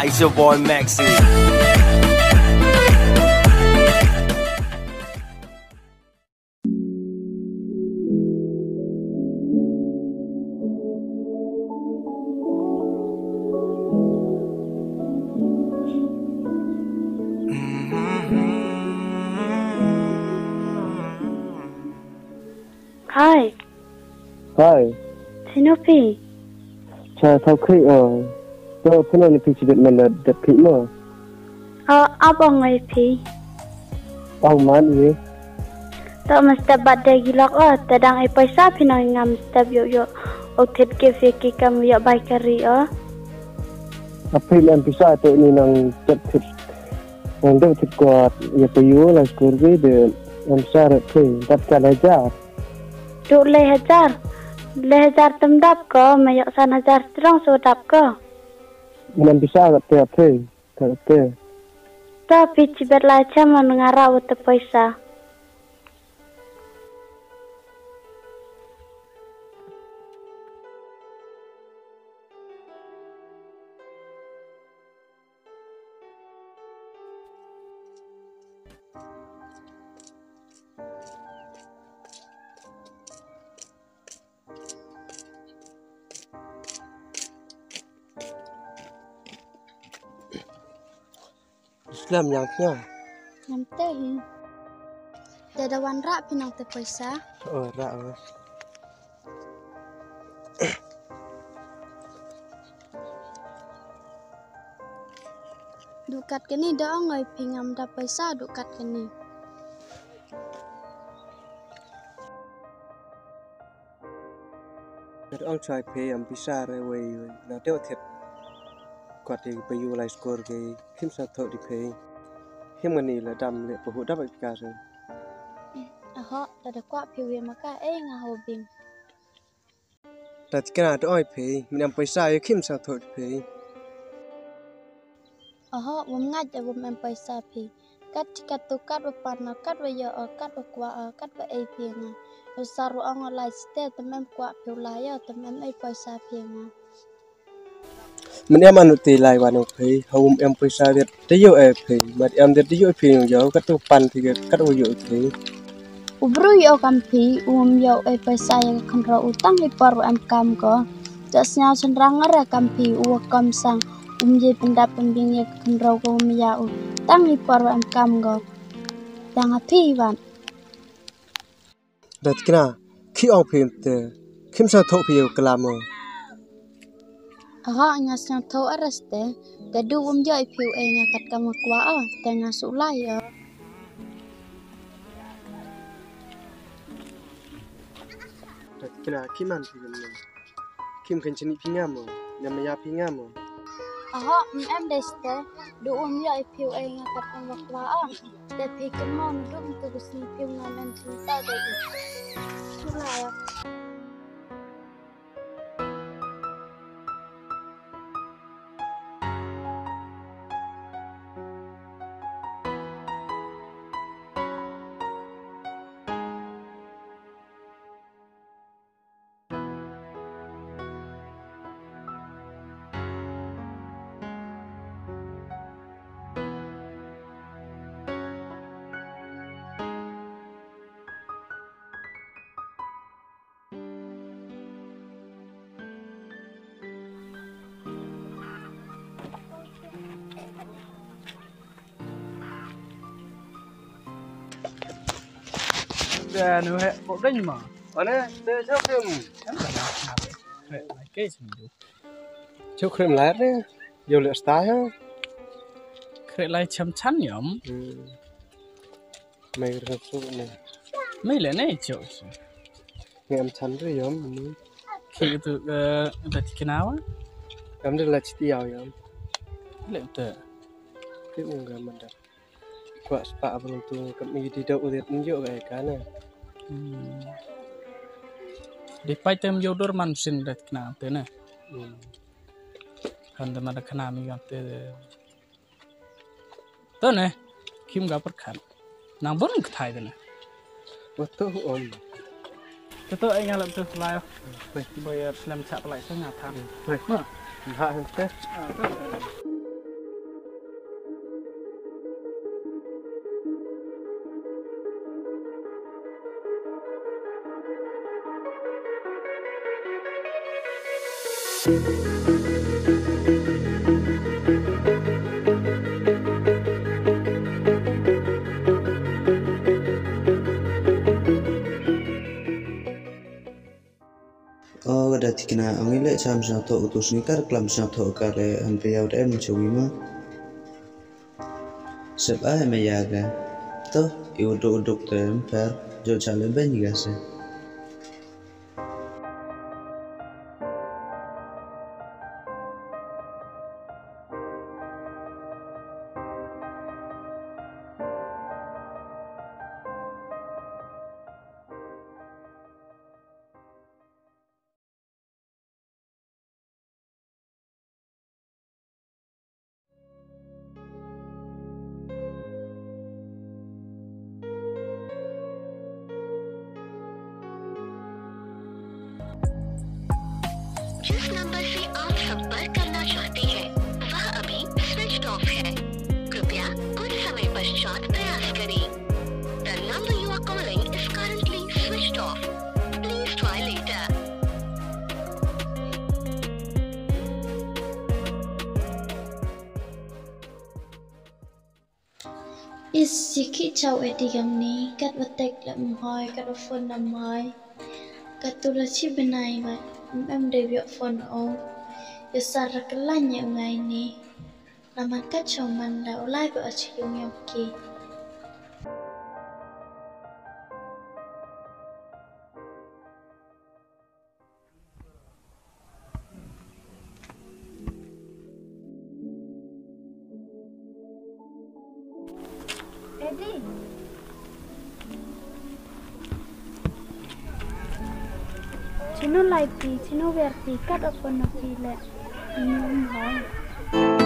It's your boy Maxi. Hi. Hi. Sinopi. Cha thao khi tôi phun lên phi chỉ được mình là đẹp phi mà. Abang ai pi. Ông man gì? Tak mesti badai gila tadang ai paisa pinang ngam step yo otet ke feki kam yo bai kari Apa yang bisa tu ni nang tetap nang tetap kuat ya payu lah skurgi de yang syarat phi dapat kalajar. Duk le hajar temdap ko mayok san hajar terang so dap ko. Yang bisa kat phi kat. Tapi cibet la chama ngara wata paisa. Islam yang punya. Nam teh. Dada wan rak pinang te paisa. Rak. Dukat kini dah ngai pingam da paisa dukat kini. Dari orang cai phi yang bisa rewei na teo thet kuat di payu lah skurgi kim sa thau di phi. Him ngani la dam le pahu dapat kasa. Dada kuat piwi maka ngah hobing. Dat kena tu oi phi minam paisa ya kim sa thau di phi. Wam ngaj wam em paisa pi. Kat tukat wapan kat waya kat wakwa kat wa ai pianga. Usaru ang lai ste temem kwa piulaya temem ai paisa pianga. Mình anu ti lai wanu phi hom em paisa det dio e phi mat em det dio phi yo kat tu pan phi kat wo yo phi. Ubru yo kampi yo ai paisa yang kanra utang hi paru em kam ko. Jasnya sendrang ara kampi kam sang je pendap pembing ya kanra ko ya tang hi paru em kam go. Tang api wan. Dat kena khi ong phi te kim sa thau phi yo klamo. Ngasang tau araste, dadu yo ai piu ngakat kamu kwa tengah sulai ya. Dat kena kiman phi yo. Kim kan chini phi ngamo, nyam ya phi ngamo. Em deste, du yo ai piu ngakat kamu kwa te pi kemon dum tu kusi piu ngalan cinta dadu. Sulai ya. Nu hệ bộ đinh mà Ana te chok krim. em là nào hệ cái gì đủ Chok krim lat ne. Yo le sta ha. hệ lại chấm chắn nhom Mai ra su ne. mấy lần này chịu Ngam chan re yom ni. khi tụi đặt cái nào á Am de la chiti yaw yom. lệ tờ Ki unga manda. Kwa spa abang tu kami di dau udet njo ga kana. đi bay tem vô đôi màn sinh đặt cái nào thế này hơn thì mà đặt cái nào mình gặp thế này kim gặp bất khả nàng vẫn cái thay thế này Waktu on. tôi anh làm tôi lại rồi bây giờ làm chạm lại sang nhà thằng Rồi. mà Ha te. Oh, ada tikna angile cham satu utus nikar klam satu kare hampir ada mencobi mah. Sebab meyaga, toh iuduk temper jo chale banyak sih. जिस नंबर से आप संपर्क करना चाहते हैं वह अभी switch off है कृपया कुछ समय पश्चात प्रयास करें The number you are calling is currently switched off. Please try later. Is sikit caw edigam ni kat watek lam hoy kat phone namai kat tulachi benai mai em debut phone o yasar kelanya ngai ni naman kat choman da ulai ba achiyong yoki Eddie Chino like pi, chino verti, kat upon a file. Inyong hoy.